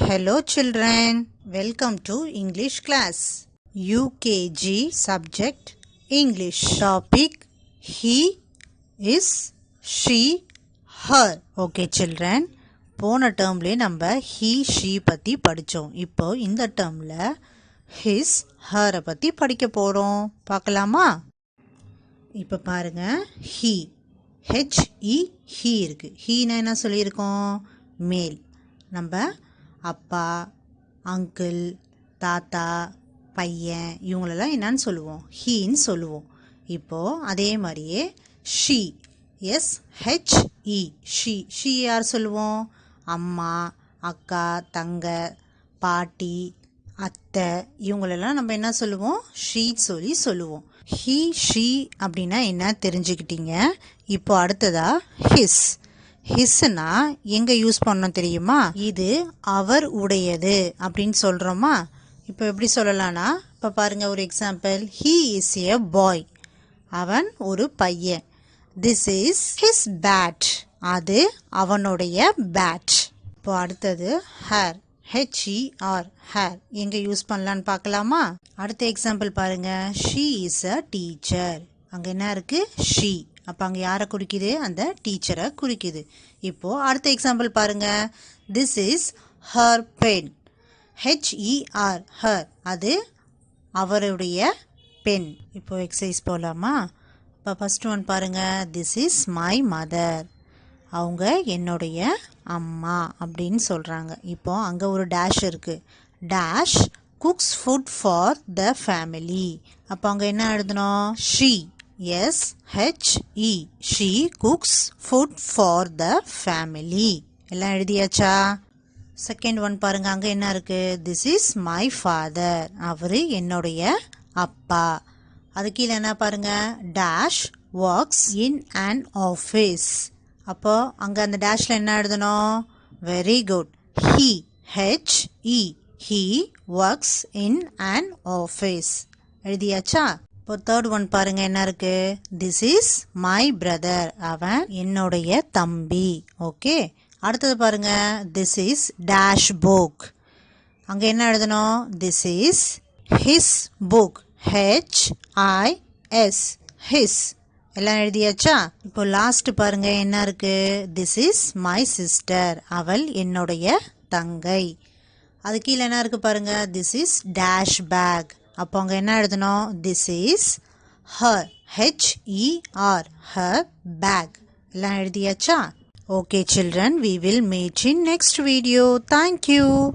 Hello children, welcome to English class. UKG subject English. Topic he, is, she, her. Okay children, போன டேர்ம்லே நம்ம he, she பற்றி படித்தோம். இப்போ இந்த டேர்மில் his, her பற்றி படிக்க போகிறோம். பார்க்கலாமா? இப்போ பாருங்க he, he, he இருக்கு. ஹீனா என்ன சொல்லியிருக்கோம்? மேல். நம்ம அப்பா, அங்கிள், தாத்தா, பையன் இவங்களெல்லாம் என்னன்னு சொல்லுவோம்? ஹீன்னு சொல்லுவோம். இப்போது அதே மாதிரியே ஷீ, ஷீ யார் சொல்லுவோம்? அம்மா, அக்கா, தங்க, பாட்டி, அத்தை இவங்களெல்லாம் நம்ம என்ன சொல்லுவோம்? ஷீ சொல்லி சொல்லுவோம். ஹீ, ஷீ அப்படின்னா என்ன தெரிஞ்சுக்கிட்டீங்க. இப்போ அடுத்ததா ஹிஸ். ஹிஸ்னா எங்கே யூஸ் பண்ணோம் தெரியுமா? இது அவர் உடையது அப்படின்னு சொல்கிறோமா? இப்போ எப்படி சொல்லலாம்னா, இப்போ பாருங்கள் ஒரு example. He is a boy. அவன் ஒரு பையன். This is his bat. அது அவனுடைய பேட். இப்போ அடுத்தது ஹேர். ஹெச்இஆர், ஹேர் எங்கே யூஸ் பண்ணலான்னு பார்க்கலாமா? அடுத்த எக்ஸாம்பிள் பாருங்கள். She is a teacher. அங்கே என்ன இருக்குது? ஷீ. அப்போ அங்கே யாரை குறிக்குது? அந்த டீச்சரை குறிக்குது. இப்போது அடுத்த எக்ஸாம்பிள் பாருங்கள். This is her pen. H E R, her. அது அவருடைய பென். இப்போது எக்ஸசைஸ் போகலாமா? இப்போ ஃபஸ்ட் ஒன் பாருங்கள். This is my mother. அவங்க என்னுடைய அம்மா அப்படின்னு சொல்கிறாங்க. இப்போது அங்கே ஒரு டேஷ் இருக்குது. Dash cooks food for the family. அப்போ அங்கே என்ன எழுதணும்? She, SHE, she cooks food for the family. எல்லாம் எழுதியாச்சா? செகண்ட் ஒன் பாருங்க. அங்கே என்ன இருக்கு? This is my father. அவர் என்னுடைய அப்பா. அது கீழே என்ன பாருங்க? Dash works in an office. அப்போ அங்கே அந்த டேஷில் என்ன எழுதணும்? Very good. He, HE, he works in an office. எழுதியாச்சா? இப்போ தேர்ட் ஒன் பாருங்க. என்ன இருக்கு? This is my brother. அவன் என்னுடைய தம்பி. ஓகே. அடுத்தது பாருங்க. This is dash book. அங்கே என்ன எழுதணும்? This is his book. HIS, his. எல்லாம் எழுதியாச்சா? இப்போ லாஸ்ட் பாருங்க. என்ன இருக்கு? This is my sister. அவள் என்னுடைய தங்கை. அது கீழே என்ன இருக்கு பாருங்க? This is dash bag. அப்போ அங்கே என்ன எழுதணும்? This is her. HER, her bag. எல்லாம் எழுதியாச்சா? Okay children, we will meet in next video. Thank you.